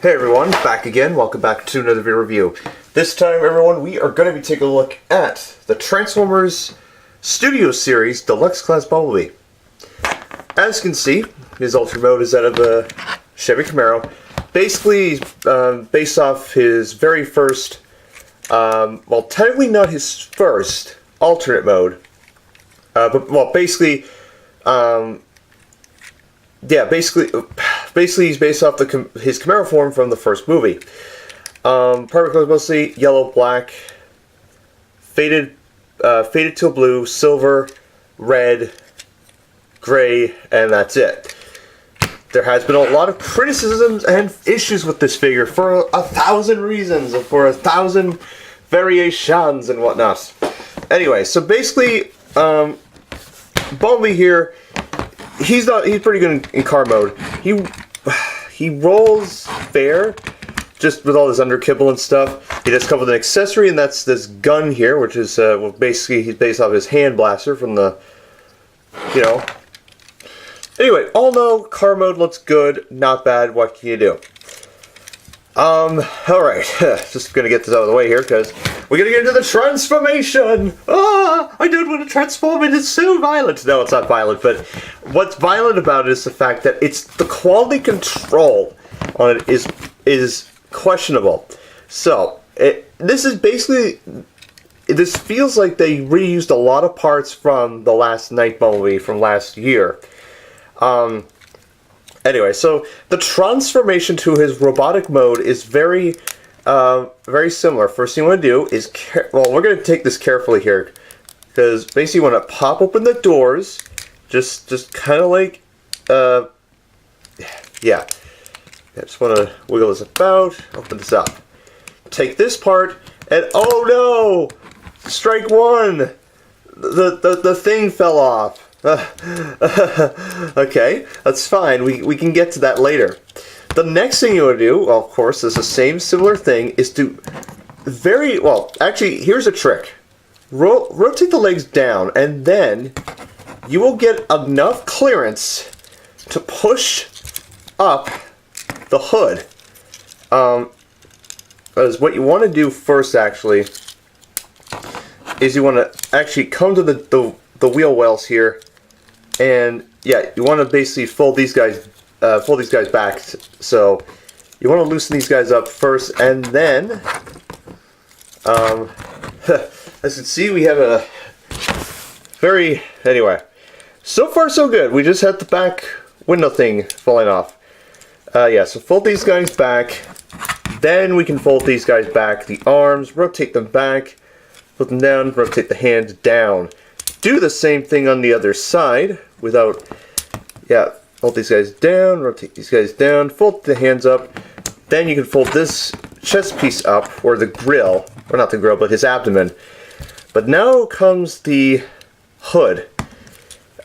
Hey everyone, back again. Welcome back to another video review. This time, everyone, we are going to be taking a look at the Transformers Studio Series Deluxe Class Bumblebee. As you can see, his Ultra Mode is that of a Chevy Camaro. Basically, based off his very first, well, technically not his first alternate mode, but, well, basically, yeah, basically he's based off his Camaro form from the first movie. Part colors mostly yellow, black, faded teal blue, silver, red, gray, and that's it. There has been a lot of criticisms and issues with this figure for 1,000 reasons, and for 1,000 variations and whatnot. Anyway, so basically, Bumblebee here, he's pretty good in car mode. He rolls fair, just with all his under kibble and stuff. He does come with an accessory, and that's this gun here, which is well, basically he's based off his hand blaster from the, you know. Anyway, all in all, car mode looks good, not bad. What can you do? Alright, just gonna get this out of the way here, because we're gonna get into the transformation! Ah, I don't want to transform, it is so violent! No, it's not violent, but what's violent about it is the fact that the quality control on it is questionable. So, this is basically, this feels like they reused a lot of parts from the last Night Bumblebee from last year. Anyway, so the transformation to his robotic mode is very similar. First thing you want to do is, well, we're going to take this carefully here, because basically you want to pop open the doors, just kind of like, yeah. I just want to wiggle this about, open this up. Take this part, and oh no! Strike one! The thing fell off. Okay, that's fine. We can get to that later. The next thing you want to do, well, of course, is the same similar thing, is to actually, here's a trick. Rotate the legs down, and then you will get enough clearance to push up the hood. Because what you want to do first, actually, is you want to actually come to the wheel wells here. And yeah, you want to basically fold these guys back. So you want to loosen these guys up first, and then, as you can see, we have a anyway. So far, so good. We just had the back window thing falling off. Yeah, so fold these guys back. Then we can fold these guys back. The arms, rotate them back, put them down, rotate the hand down. Do the same thing on the other side without, yeah, fold these guys down, rotate these guys down, fold the hands up. Then you can fold this chest piece up, or the grill, or not the grill, but his abdomen. But now comes the hood.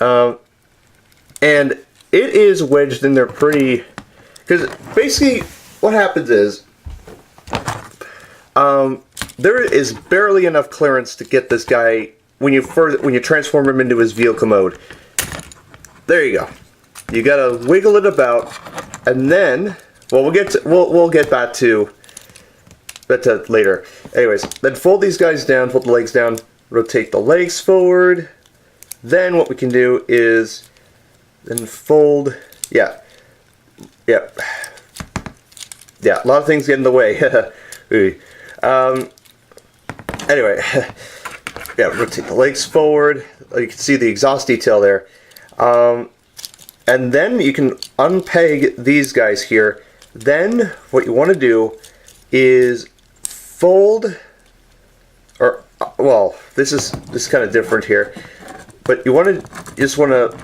And it is wedged in there pretty, because basically what happens is, there is barely enough clearance to get this guy when you transform him into his vehicle mode. There you go. You gotta wiggle it about, and then, well, we'll get back to that later. Anyways, then fold these guys down, fold the legs down, rotate the legs forward. Then what we can do is then fold. Yeah. A lot of things get in the way. Anyway. Yeah, rotate the legs forward. You can see the exhaust detail there. And then you can unpeg these guys here. Then what you want to do is fold, or well, this is kind of different here. But you just want to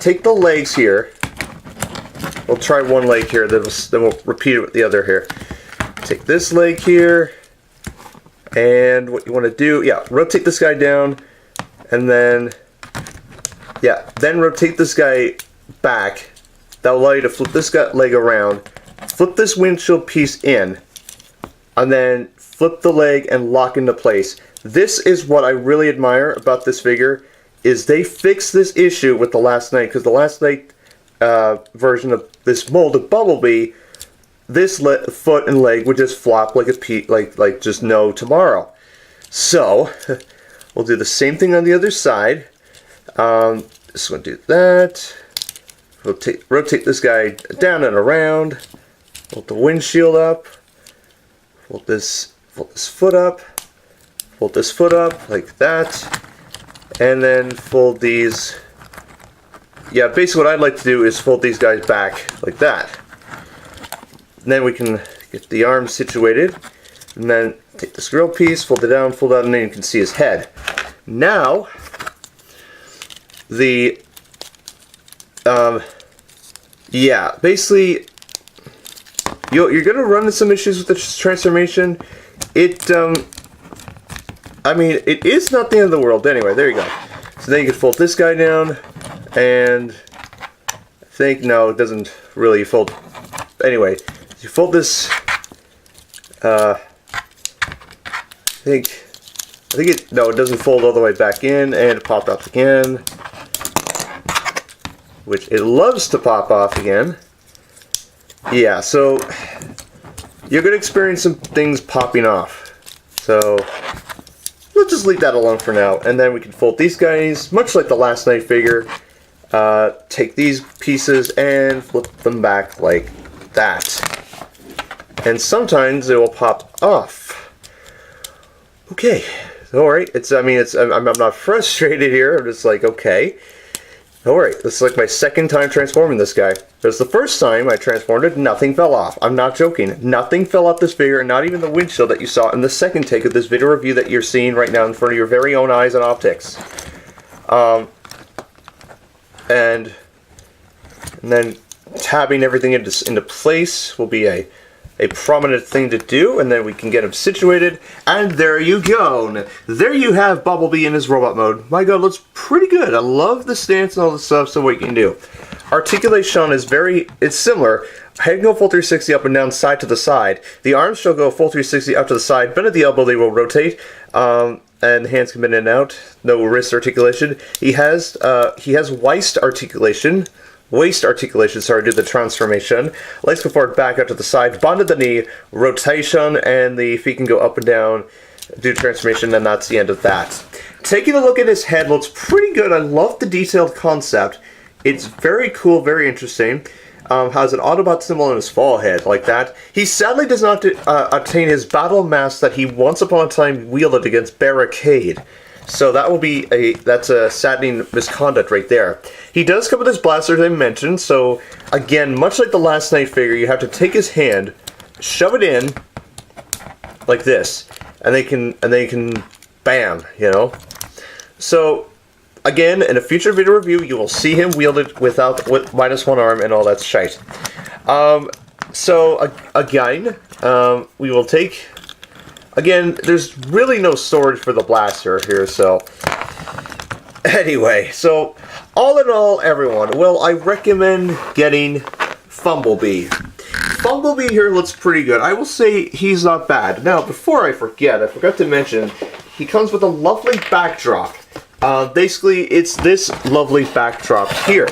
take the legs here. We'll try one leg here. Then we'll repeat it with the other here. Take this leg here. And what you want to do, yeah, rotate this guy down, and then, yeah, then rotate this guy back. That will allow you to flip this leg around, flip this windshield piece in, and then flip the leg and lock into place. This is what I really admire about this figure, is they fixed this issue with the Last Night, because the Last Night version of this mold of Bumblebee, this foot and leg would just flop like like just no tomorrow. So we'll do the same thing on the other side. Just going to do that. Rotate this guy down and around. Fold the windshield up. Fold this foot up. Fold this foot up like that. And then fold these. Yeah, basically what I'd like to do is fold these guys back like that. And then we can get the arms situated. And then take this grill piece, fold it down, and then you can see his head. Now, yeah, basically, you're going to run into some issues with the transformation. I mean, it is not the end of the world. Anyway, there you go. So then you can fold this guy down, and I think, no, it doesn't really fold. Anyway, you fold this, I think no, it doesn't fold all the way back in, and it popped off again, which it loves to pop off again. Yeah, so you're going to experience some things popping off. So let's just leave that alone for now, and then we can fold these guys, much like the last night figure. Take these pieces and flip them back like that. And sometimes it will pop off. Okay, alright. I'm not frustrated here. I'm just like, okay. Alright, this is like my second time transforming this guy. Because the first time I transformed it, nothing fell off. I'm not joking. Nothing fell off this figure, not even the windshield that you saw in the second take of this video review that you're seeing right now in front of your very own eyes and optics. And then tabbing everything into place will be a prominent thing to do, and then we can get him situated, and there you go. There you have BumbleBee in his robot mode. My god, looks pretty good. I love the stance and all the stuff, so what you can do. Articulation is it's similar. Head can go full 360 up and down, side to the side. The arms shall go full 360 up to the side, bend at the elbow, they will rotate, and the hands can bend in and out. No wrist articulation. He has waist articulation, sorry, do the transformation. Legs go forward, back out to the side, bond at the knee, rotation, and the feet can go up and down, do transformation, and that's the end of that. Taking a look at his head, looks pretty good. I love the detailed concept. It's very cool, very interesting. Has an Autobot symbol on his forehead, like that. He sadly does not obtain his battle mask that he once upon a time wielded against Barricade. So that will be that's a saddening misconduct right there. He does come with his blaster, as I mentioned, so again, much like the last night figure, you have to take his hand, shove it in, like this, and they can bam, you know? So, again, in a future video review, you will see him wield it with minus one arm and all that shite. So, again, we will take... Again, there's really no storage for the blaster here, so... Anyway, so, all in all, everyone, well, I recommend getting BumbleBee. BumbleBee here looks pretty good. I will say he's not bad. Now, before I forget, I forgot to mention, he comes with a lovely backdrop. Basically, it's this lovely backdrop here.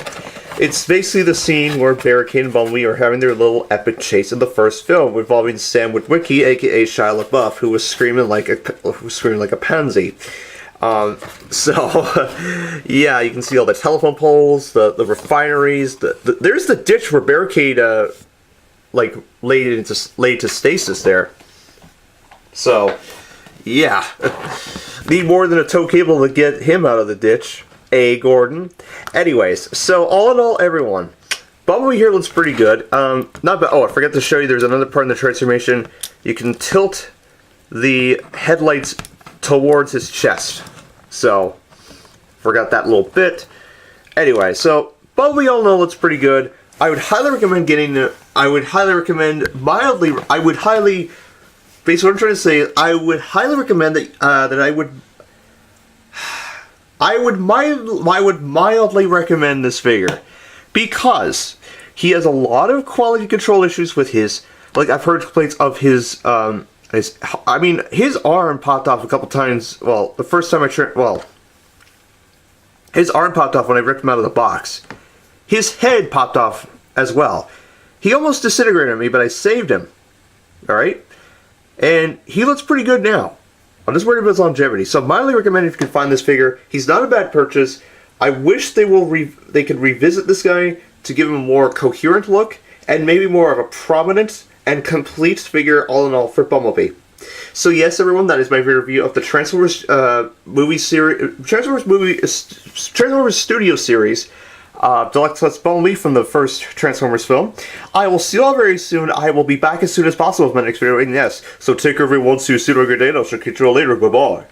It's basically the scene where Barricade and Bumblebee are having their little epic chase in the first film, involving Sam Witwicky, aka Shia LaBeouf, who was screaming like a pansy. So, yeah, you can see all the telephone poles, the refineries. There's the ditch where Barricade laid to stasis there. So, yeah, need more than a tow cable to get him out of the ditch. Gordon. Anyways, so all in all, everyone, Bumblebee here looks pretty good. Not bad. Oh, I forgot to show you. There's another part in the transformation. You can tilt the headlights towards his chest. So, forgot that little bit. Anyway, so Bumblebee all in all looks pretty good. I would highly recommend getting it. I would highly recommend mildly. I would highly. Basically, what I'm trying to say is, I would highly recommend that I would mildly recommend this figure because he has a lot of quality control issues with his, like I've heard complaints of his arm popped off a couple times. Well, the first time his arm popped off when I ripped him out of the box. His head popped off as well. He almost disintegrated me, but I saved him. Alright? And he looks pretty good now. I'm just worried about his longevity. So I highly recommend if you can find this figure. He's not a bad purchase. I wish they could revisit this guy to give him a more coherent look and maybe more of a prominent and complete figure all in all for Bumblebee. So yes, everyone, that is my review of the Transformers movie series, Transformers Studio Series, Deluxe Let's Bumblebee from the first Transformers film. I will see you all very soon. I will be back as soon as possible with my next video, and yes, so take care everyone, see you soon, or good day, and I shall catch you all later, bye-bye.